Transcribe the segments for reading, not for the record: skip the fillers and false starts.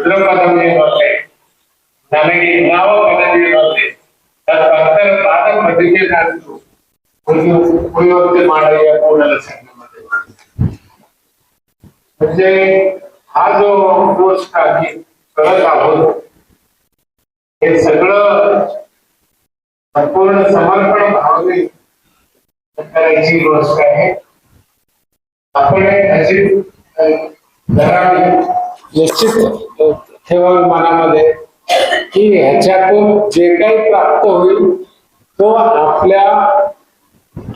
ರುದ್ರಪದವಿಯಲ್ಲೇ ನನಗೆ ಯಾವ ಪದವಿಯಲ್ಲೇ ತತ್ಪಂಥರ ಪಾದ ಪ್ರತಿಜ್ಞೆನಾದರೂ ಕುರಿವಂತೆ ಮಾಡಲಿಯ ಕೂಡಲ संगमध्ये म्हणजे हा जो गोष्ट आम्ही करत आहोत हे सगळं संपूर्ण समर्पण भावने करायची गोष्ट आहे. आपण अशी निश्चित ठेवावी मनामध्ये की ह्याच्यातून जे काही प्राप्त होईल तो आपल्या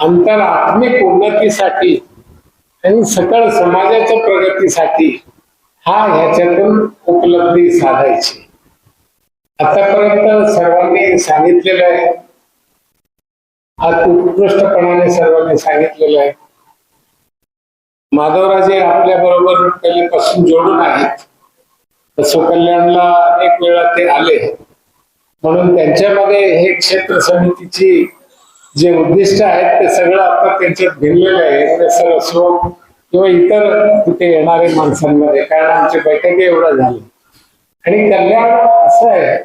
अंतरात्मिक उन्नतीसाठी आणि सकळ समाजाच्या प्रगतीसाठी हा ह्याच्यातून उपलब्धी साधायची. आतापर्यंत सर्वांनी सांगितलेलं आहे, आज उत्कृष्टपणाने सर्वांनी सांगितलेलं आहे. माधवराजे आपल्या बरोबर पहिल्यापासून जोडून आहेत. कल्याणला एक वेळा ते आले म्हणून त्यांच्यामध्ये हे क्षेत्र समितीची जे उद्दिष्ट आहेत ते सगळं आता त्यांच्यात भिनलेलं आहे. असो किंवा इतर तिथे येणाऱ्या माणसांमध्ये, कारण आमच्या बैठकी एवढा झाली. आणि कल्याण असं आहे,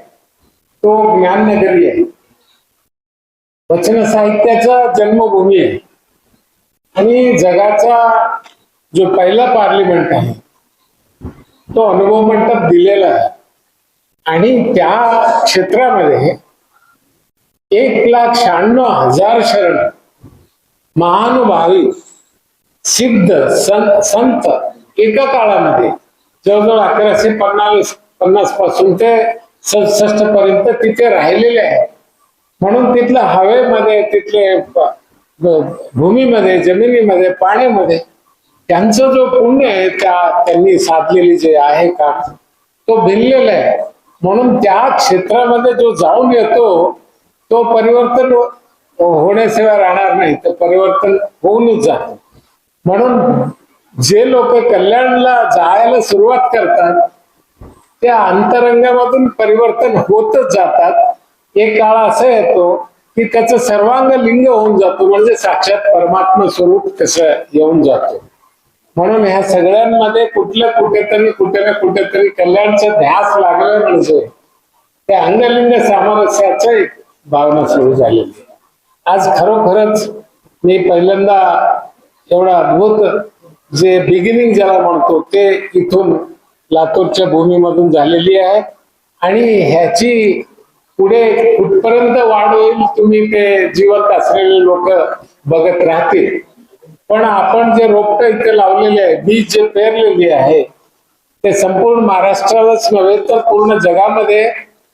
तो ज्ञाननगरी आहे, वचन साहित्याचा जन्मभूमी आहे आणि जगाचा जो पहिला पार्लिमेंट आहे तो अनुभव मंडप दिलेला आहे. आणि त्या क्षेत्रामध्ये 1,96,000 शरण महानुभावी सिद्ध संत एका काळामध्ये जवळजवळ 1150 पासून ते 67 पर्यंत तिथे राहिलेले आहे. म्हणून तिथल्या हवेमध्ये, तिथले भूमीमध्ये, जमिनीमध्ये, पाण्यामध्ये त्यांचं जो पुण्य आहे, त्यांनी साधलेली जे आहे का तो भिनलेला आहे. म्हणून त्या क्षेत्रामध्ये जो जाऊन येतो तो परिवर्तन होण्याशिवाय राहणार नाही, तर परिवर्तन होऊनच जात. म्हणून जे लोक कल्याणला जायला सुरुवात करतात त्या अंतरंगामधून परिवर्तन होतच जातात. एक काळ असा येतो की त्याचं सर्वांग लिंग होऊन जातो, म्हणजे साक्षात परमात्मा स्वरूप तसं येऊन जातो. म्हणून ह्या सगळ्यांमध्ये कुठे ना कुठेतरी कल्याणचा ध्यास लागला म्हणजे त्या अंगलिंग सामरस्याचं एक भावना सुरू झालेली आहे. आज खरोखरच मी पहिल्यांदा एवढा अद्भुत जे बिगिनिंग ज्याला म्हणतो ते इथून लातूरच्या भूमीमधून झालेली आहे. आणि ह्याची पुढे कुठपर्यंत वाढ होईल तुम्ही ते जिवंत असलेले लोक बघत राहतील. पण आपण जे रोपट इथे लावलेले आहे, बीज जे पेरलेली आहे, ते संपूर्ण महाराष्ट्रालाच नव्हे तर पूर्ण जगामध्ये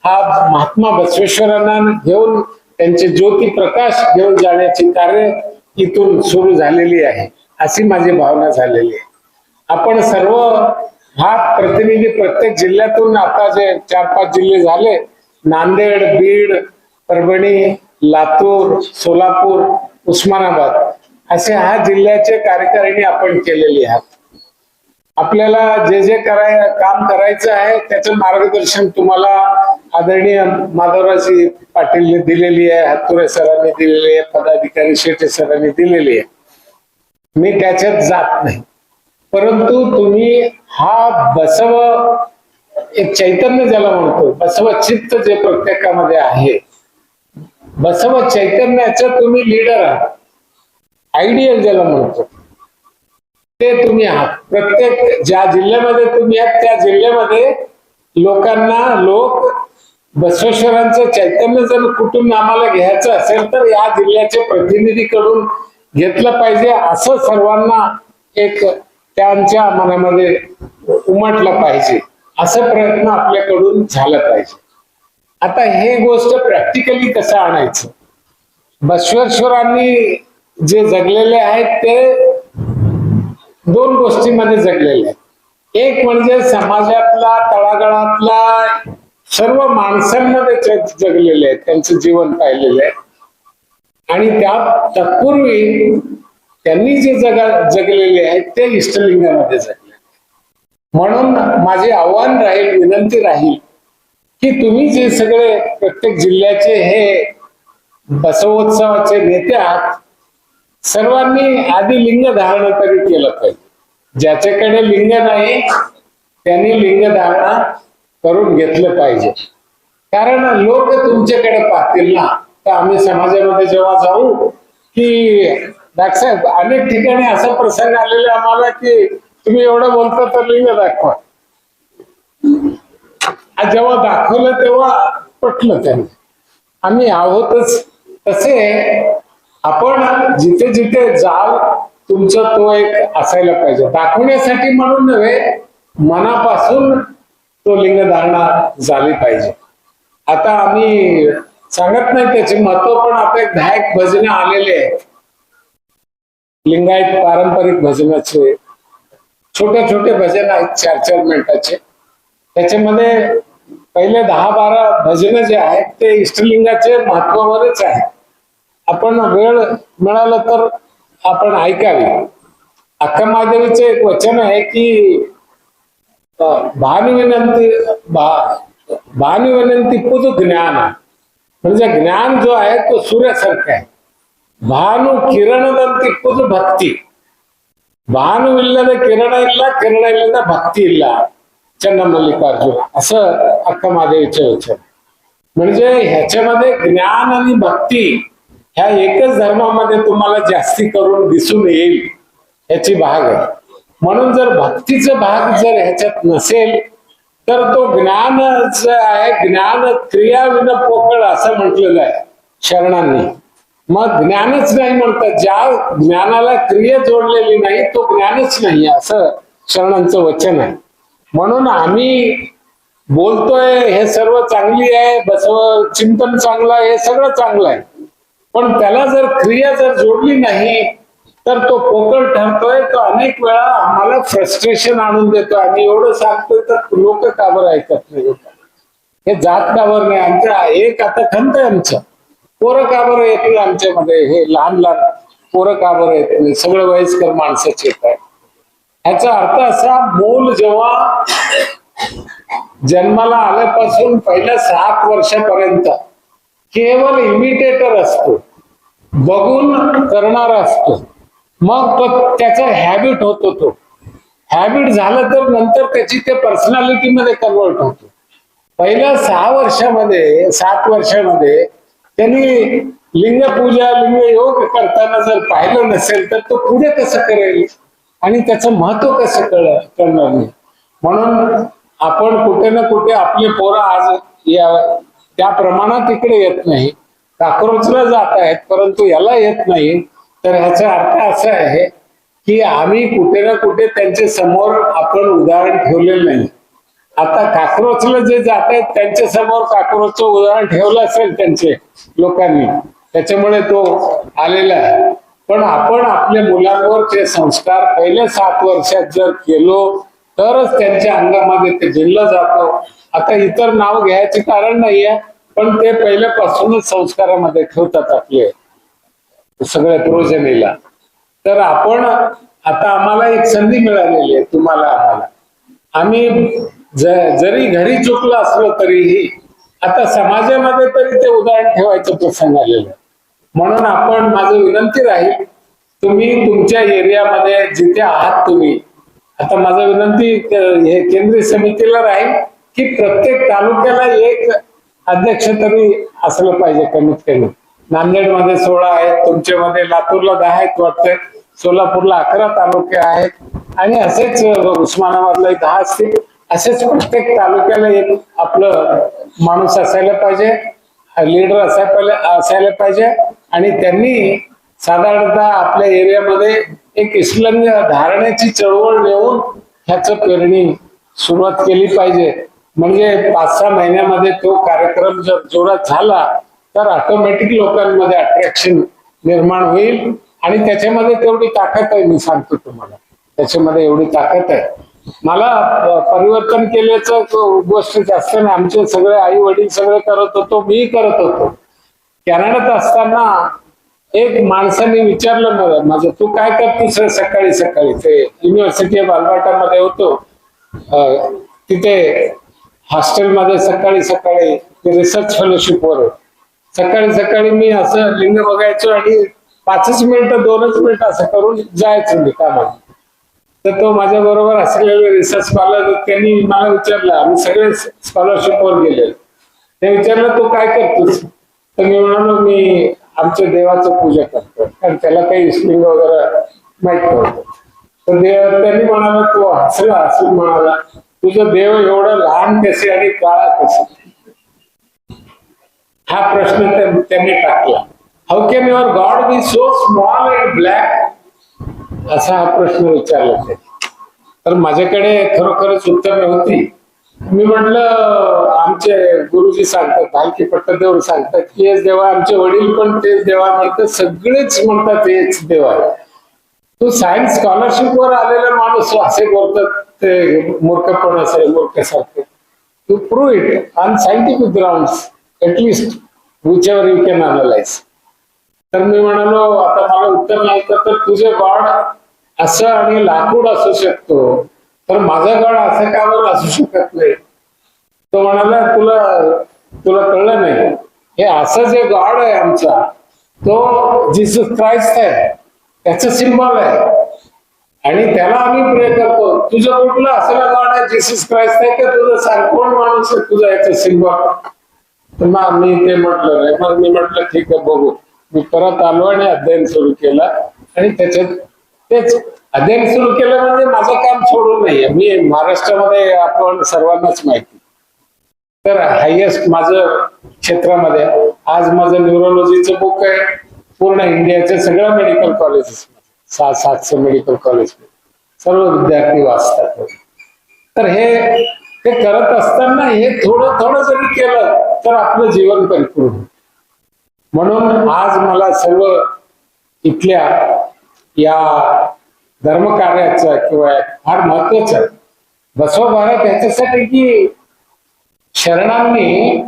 हा महात्मा बसवेश्वरांना घेऊन त्यांचे ज्योती प्रकाश घेऊन जाण्याची कार्य इथून सुरू झालेली आहे, अशी माझी भावना झालेली आहे. आपण सर्व हा प्रतिनिधी प्रत्येक जिल्ह्यातून, आता जे 4-5 जिल्हे झाले, नांदेड, बीड, परभणी, लातूर, सोलापूर, उस्मानाबाद असे 6 जिल्ह्याचे कार्यकारिणी आपण केलेली आहात. आपल्याला जे जे काम करायचं आहे त्याचं मार्गदर्शन तुम्हाला आदरणीय माधवराजी पाटील दिलेली आहे, हातुरे सरांनी दिलेली आहे, पदाधिकारी शेटे सरांनी दिलेली आहे. मी त्याच्यात जात नाही, परंतु तुम्ही हा बसव एक चैतन्य ज्याला म्हणतो, बसव चित्त जे प्रत्येकामध्ये आहे, बसव चैतन्याचं तुम्ही लीडर आहात, आयडियल ज्याला म्हणतो ते तुम्ही आहात. प्रत्येक ज्या जिल्ह्यामध्ये तुम्ही आहात त्या जिल्ह्यामध्ये लोक बसवेश्वरांचं चैतन्य जर कुठून आम्हाला घ्यायचं असेल तर या जिल्ह्याचे प्रतिनिधीकडून घेतलं पाहिजे, असं सर्वांना एक त्यांच्या मनामध्ये उमटलं पाहिजे, असं प्रयत्न आपल्याकडून झाला पाहिजे. आता हे गोष्ट प्रॅक्टिकली कसं आणायचं, बसवेश्वरांनी जे जगलेले आहेत ते 2 गोष्टींमध्ये जगलेले आहेत. एक म्हणजे समाजातला तळागाळातला सर्व माणसांमध्ये जगलेले आहेत, त्यांचं जीवन पाहिलेलं आहे. आणि त्या तत्पूर्वी त्यांनी जे जगलेले आहेत ते इष्टलिंगामध्ये जगले. म्हणून माझे आव्हान राहील, विनंती राहील की तुम्ही जे सगळे प्रत्येक जिल्ह्याचे हे बसवोत्सवाचे नेते आहात, सर्वांनी आधी लिंग धारण तरी केलं पाहिजे. ज्याच्याकडे लिंग नाही त्यांनी लिंग धारणा करून घेतलं पाहिजे. कारण लोक तुमच्याकडे पाहतील ना. तर आम्ही समाजामध्ये जेव्हा जाऊ की साहेब अनेक ठिकाणी असा प्रसंग आलेला आम्हाला की तुम्ही एवढं बोलता तर लिंग दाखवा. जेव्हा दाखवलं तेव्हा पटलं त्यांनी आम्ही आहोतच तसे. आपण जिथे जिथे जाल तुमचं तो एक असायला पाहिजे. दाखवण्यासाठी म्हणून नव्हे, मनापासून तो लिंगधारणा झाली पाहिजे. आता आम्ही सांगत नाही त्याचे महत्व, पण आता एक 10 भजने आलेले आहेत लिंगायत पारंपरिक भजनाचे. छोटे छोटे भजन आहेत 4-4 मिनिटाचे. त्याच्यामध्ये पहिले 10-12 भजन जे आहेत ते इष्टलिंगाचे महत्वावरच आहे. आपण वेळ मिळाला तर आपण ऐकावी. अक्कामादेवीचे एक वचन आहे की भानुविनंती पुद ज्ञान, म्हणजे ज्ञान जो आहे तो सूर्यासारखा आहे. ಭಾನು ಕಿರಣದಂತೆ ಇಪ್ಪದು ಭಕ್ತಿ. ಭಾನುವಿಲ್ಲದ ಕಿರಣ ಇಲ್ಲ, ಕಿರಣ ಇಲ್ಲದ ಭक्ती ಇಲ್ಲ. चन्नमल्लिकार्जुन असं अक्कामादेवीचे वचन. म्हणजे ह्याच्यामध्ये ज्ञान आणि भक्ती ह्या एकच धर्मामध्ये तुम्हाला जास्ती करून दिसून येईल ह्याची भाग आहे. म्हणून जर भक्तीचा भाग जर ह्याच्यात नसेल तर तो ज्ञान जे आहे, ज्ञान क्रिया विन पोकळ असं म्हटलेलं आहे शरणांनी. मग ज्ञानच नाही म्हणतात. ज्या ज्ञानाला क्रिया जोडलेली नाही तो ज्ञानच नाही असं शरणांचं वचन आहे. म्हणून आम्ही बोलतोय हे सर्व चांगली आहे, बसव चिंतन चांगलं आहे, हे सगळं चांगलं आहे, पण त्याला जर क्रिया जर जोडली नाही तर तो पोकळ ठरतोय. तो अनेक वेळा आम्हाला फ्रस्ट्रेशन आणून देतो. आम्ही एवढं सांगतोय तर लोक का बरं ऐकत नाही, हे जात का बरं नाही. आमच्या एक आता खंत आहे आमचं, पोरं का बरं येत नाही आमच्यामध्ये, हे लहान लहान पोरं का बरं येत नाही, सगळं वयस्कर माणसाचे येत आहे. ह्याचा अर्थ असा, मूल जेव्हा जन्माला आल्यापासून पहिल्या 7 वर्षापर्यंत केवळ इमिटेटर असतो, बघून करणारा असतो. मग तो त्याचा हॅबिट होतो. तो हॅबिट झालं तर नंतर त्याची ते पर्सनॅलिटी मध्ये कन्वर्ट होतो. पहिल्या 6 वर्षामध्ये 7 वर्षामध्ये त्यांनी लिंगपूजा लिंग योग करताना जर पाहिलं नसेल तर तो पुढे कसं करेल आणि त्याचं महत्व कसं कळणार नाही. म्हणून आपण कुठे ना कुठे आपले पोरं आज त्या प्रमाणात इकडे येत नाही. काक्रोचला जात आहेत परंतु याला येत नाही. तर ह्याचा अर्थ असा आहे की आम्ही कुठे ना कुठे त्यांच्या समोर आपण उदाहरण ठेवलेलं नाही. आता काक्रोचला जे जात आहेत त्यांच्या समोर काक्रोचचं उदाहरण ठेवलं असेल त्यांचे लोकांनी, त्याच्यामुळे तो आलेला आहे. पण आपण आपल्या मुलांवर ते संस्कार पहिल्या 7 वर्षात जर केलो तरच त्यांच्या अंगामध्ये ते जिरलं जातं. आता इतर नाव घ्यायचे कारण नाहीये, पण ते पहिल्यापासूनच संस्कारामध्ये ठेवतात आपले सगळ्या प्रोजनीला. तर आपण आता आम्हाला एक संधी मिळालेली आहे, तुम्हाला आम्हाला. आम्ही जरी घरी चुकलो असलो तरीही आता समाजामध्ये तरी ते उदाहरण ठेवायचं प्रसंग आलेलं आहे. म्हणून आपण माझं विनंती राहील, तुम्ही तुमच्या एरियामध्ये जिथे आहात तुम्ही, आता माझं विनंती हे केंद्रीय समितीला राहील की प्रत्येक तालुक्याला एक अध्यक्ष तरी असलं पाहिजे कमीत कमी. नांदेडमध्ये 16 आहेत, तुमच्यामध्ये लातूरला 10 आहेत वाटतं, सोलापूरला 11 तालुके आहेत आणि असेच उस्मानाबादला 10 असतील. असेच प्रत्येक तालुक्याला एक आपलं माणूस असायला पाहिजे, लीडर असायला पाहिजे. आणि त्यांनी साधारणतः आपल्या एरियामध्ये एक इस्लामी धारण्याची चळवळ नेऊन ह्याचं पेरणी सुरुवात केली पाहिजे. म्हणजे 5-6 महिन्यामध्ये तो कार्यक्रम जर जोरात झाला तर ऑटोमॅटिक लोकांमध्ये अट्रॅक्शन निर्माण होईल. आणि त्याच्यामध्ये तेवढी ताकद आहे, मी सांगतो तुम्हाला, त्याच्यामध्ये एवढी ताकद आहे. मला परिवर्तन केल्याचं गोष्ट जास्त नाही. आमचे सगळे आई वडील सगळे करत होतो, मी करत होतो. कॅनडात असताना एक माणसाने विचारलं मला, माझं तू काय करतोस सकाळी सकाळी. ते युनिव्हर्सिटी ऑफ अल्बर्टा मध्ये होतो, तिथे हॉस्टेलमध्ये सकाळी सकाळी रिसर्च फेलोशिप वर सकाळी सकाळी मी असं लिंग बघायचो आणि 5 मिनिटं 2 मिनिटं असं करून जायचं मी कामाला. तर तो माझ्या बरोबर असलेले रिसर्च स्कॉलर त्यांनी मला विचारलं, आम्ही सगळे स्कॉलरशिपवर गेले. ते विचारलं तू काय करतोस, तर मी म्हणालो मी आमच्या देवाचं पूजा करतो, कारण त्याला काही इस्लिंग वगैरे माहित नव्हतं. तर त्यांनी म्हणाला, तो हसला हसून म्हणाला, तुझं देव एवढं लहान कसे आणि काळा कसे, हा प्रश्न त्यांनी टाकला. How can your God B so small and black, असा हा प्रश्न विचारला त्यांनी. तर माझ्याकडे खरोखरच उत्तर नव्हती. मी म्हटलं आमचे गुरुजी सांगतात, भालकी पट्टदेव सांगतात की हेच देवा, आमचे वडील पण तेच देवा म्हणतात, सगळेच म्हणतात हेच देवा. तू सायन्स स्कॉलरशिप वर आलेला माणूस असे बोलतात ते मूर्खपण असेल, मूर्खासारखे. To prove it on scientific grounds at least whichever you can analyse. तर मी म्हणालो आता मला उत्तर नाही तर तुझे गॉड असं आणि लाकूड असू शकतो, तर माझा गॉड असं का बरं असू शकत नाही. तो म्हणाला तुला तुला कळलं नाही, हे असं जे गॉड आहे आमचा तो जीसस क्राइस्ट आहे, त्याचं सिम्बॉल आहे आणि त्याला आम्ही प्रे करतो. तुझं कुठलं असलं गॉड आहे, जीसस क्राइस्ट आहे का तुझं सांग, कोण माणूस आहे तुझा याचं सिम्बॉल. तर मग मी ते म्हटलं नाही. मग मी म्हटलं ठीक आहे बघू. मी परत आलो आणि अध्ययन सुरू केला आणि त्याच्यात तेच अध्ययन सुरू केलं म्हणजे माझं काम सोडून नाहीये. मी महाराष्ट्रामध्ये आपण सर्वांनाच माहिती, तर हायएस्ट माझं क्षेत्रामध्ये आज माझं न्यूरोलॉजीचं बुक आहे पूर्ण इंडियाच्या सगळ्या मेडिकल कॉलेजेस, 600-700 मेडिकल कॉलेज सर्व विद्यार्थी वाचतात. तर हे ते करत असताना हे थोडं थोडं जरी केलं तर आपलं जीवन परिपूर्ण. म्हणून आज मला सर्व इथल्या या धर्मकार्याचं किंवा फार महत्वाचं बसवा भारत याच्यासाठी की शरणांनी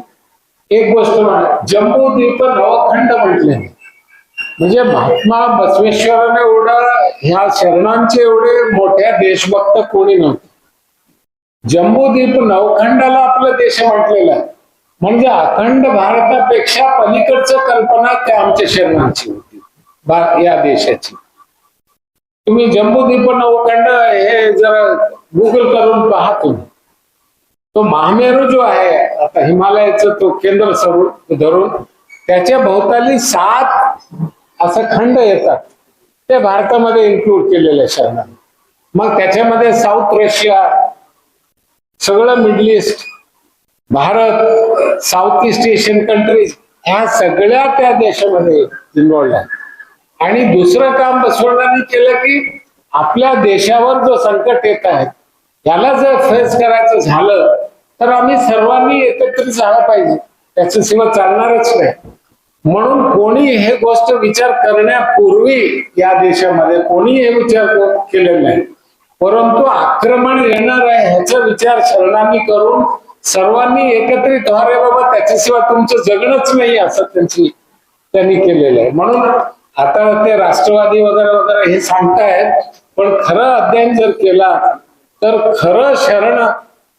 एक गोष्ट जम्बूद्वीप नवखंड म्हटले. म्हणजे महात्मा बसवेश्वराने एवढं ह्या शरणांचे एवढे मोठ्या देशभक्त कोणी नव्हते. जम्बूद्वीप नवखंडाला आपला देश म्हटलेला आहे. म्हणजे अखंड भारतापेक्षा पलीकडचं कल्पना त्या आमच्या शरणांची होती या देशाची. तुम्ही जम्बूद्वीप नवखंड हे जरा गुगल करून पहा तुम्ही. तो महामेरू जो आहे आता हिमालयाचं तो केंद्र धरून त्याच्या भोवताली 7 असं खंड येतात, ते भारतामध्ये इन्क्लूड केलेले शरणांनी. मग त्याच्यामध्ये साऊथ रशिया, सगळं middle east, Bharat, south east Asian countries ह्या सगळ्या त्या देशामध्ये इन्व्हॉल्ड आहेत. आणि दुसरं काम बसवण्यांनी केलं की आपल्या देशावर जो संकट येत आहे याला जर फेस करायचं झालं तर आम्ही सर्वांनी एकत्रित झालं पाहिजे, त्याच्याशिवाय चालणारच नाही. म्हणून कोणी हे गोष्ट विचार करण्यापूर्वी या देशामध्ये कोणी हे विचार केलेला नाही, परंतु आक्रमण येणार आहे ह्याचा विचार शरणांनी करून सर्वांनी एकत्रित व्हा रे बाबा, त्याच्याशिवाय तुमचं जगणंच नाही असं त्यांनी केलेलं आहे. म्हणून आता ते राष्ट्रवादी वगैरे वगैरे हे सांगतायत, पण खरं अध्ययन जर केला तर खरं शरण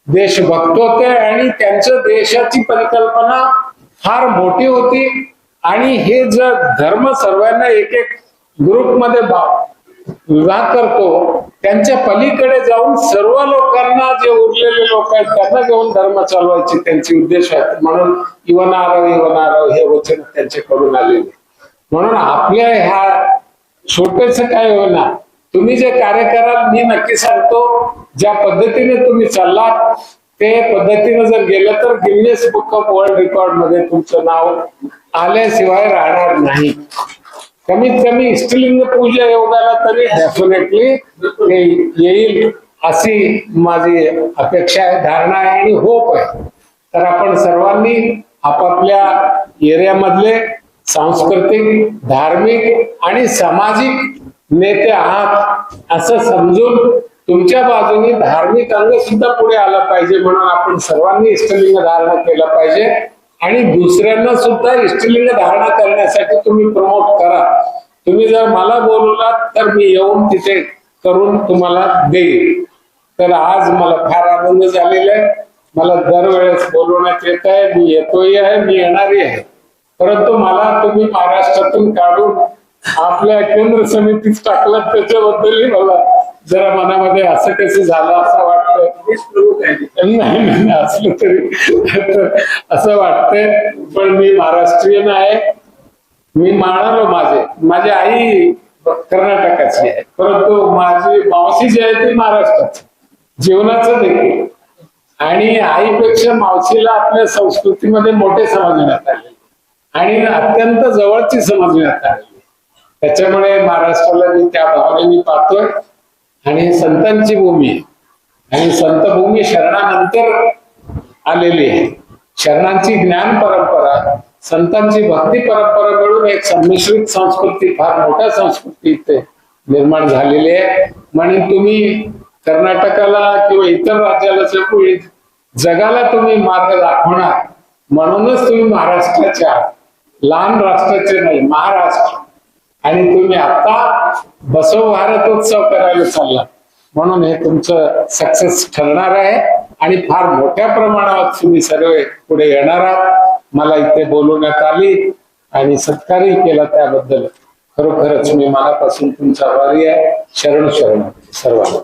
देशभक्त होते आणि त्यांच्या देशाची परिकल्पना फार मोठी होती. आणि हे जर धर्म सर्वांना एक एक ग्रुपमध्ये विभाग करतो, त्यांच्या पलीकडे जाऊन सर्व लोकांना, जे उरलेले लोक आहेत त्यांना घेऊन धर्म चालवायचे त्यांचे उद्देश आहेत. म्हणून इवनारव हे वचन त्यांच्याकडून आलेले. म्हणून आपल्या ह्या छोटेस काय होणार, तुम्ही जे कार्य कराल मी नक्की सांगतो, ज्या पद्धतीने तुम्ही चाललात ते पद्धतीने जर गेलं तर Guinness book of world record मध्ये तुमचं नाव आल्याशिवाय राहणार नाही. कमीत कमी इष्टलिंग पूजा योगाला तरी डेफिनेटली येईल अशी माझी अपेक्षा आहे, धारणा आहे आणि होप आहे. तर आपण सर्वांनी आपापल्या एरियामधले सांस्कृतिक, धार्मिक आणि सामाजिक नेते आहात असं समजून तुमच्या बाजूने धार्मिक अंग सुद्धा पुढे आला पाहिजे. म्हणून आपण सर्वांनी इष्टलिंग धारणा केला पाहिजे आणि दुसऱ्यांना सुद्धा इष्टलिंग धारणा करण्यासाठी तुम्ही प्रमोट करा. तुम्ही जर मला बोलवलात तर मी येऊन तिथे करून तुम्हाला देईल. तर आज मला फार आनंद झालेला आहे. मला दरवेळेस बोलवण्यात येत आहे, मी येतोही आहे, मी येणारही आहे. परंतु मला तुम्ही महाराष्ट्रातून काढून आपल्या केंद्र समितीत टाकलं त्याच्याबद्दलही मला जरा मनामध्ये असं कसं झालं असं वाटतंय. नाही असलं तरी असं वाटतंय. पण मी महाराष्ट्रीयन आहे. मी म्हणालो माझी आई कर्नाटकाची आहे, परंतु माझी मावशी जी आहे ती महाराष्ट्राची, जीवनाचं देखील. आणि आईपेक्षा मावशीला आपल्या संस्कृतीमध्ये मोठे समजण्यात आले आणि अत्यंत जवळची समजण्यात आली. त्याच्यामुळे महाराष्ट्राला मी त्या भावनेने पाहतोय. आणि संतांची भूमी आणि संतभूमी शरणानंतर आलेली आहे. शरणांची ज्ञान परंपरा, संतांची भक्ती परंपरा मिळून एक संमिश्रित संस्कृती, फार मोठ्या संस्कृती इथे निर्माण झालेली आहे. म्हणून तुम्ही कर्नाटकाला किंवा इतर राज्याला जगाला तुम्ही मार्ग दाखवणार, म्हणूनच तुम्ही महाराष्ट्राचे आहात. लहान राष्ट्राचे नाही, महाराष्ट्र. आणि तुम्ही आता बसव भारतोत्सव करायला चालला, म्हणून हे तुमचं सक्सेस ठरणार आहे. आणि फार मोठ्या प्रमाणावर तुम्ही सर्व पुढे येणार आहात. मला इथे बोलवण्यात आली आणि सत्कारही केला, त्याबद्दल खरोखरच मी मनापासून तुमचा आभारी आहे. शरण शरण सर्वांना.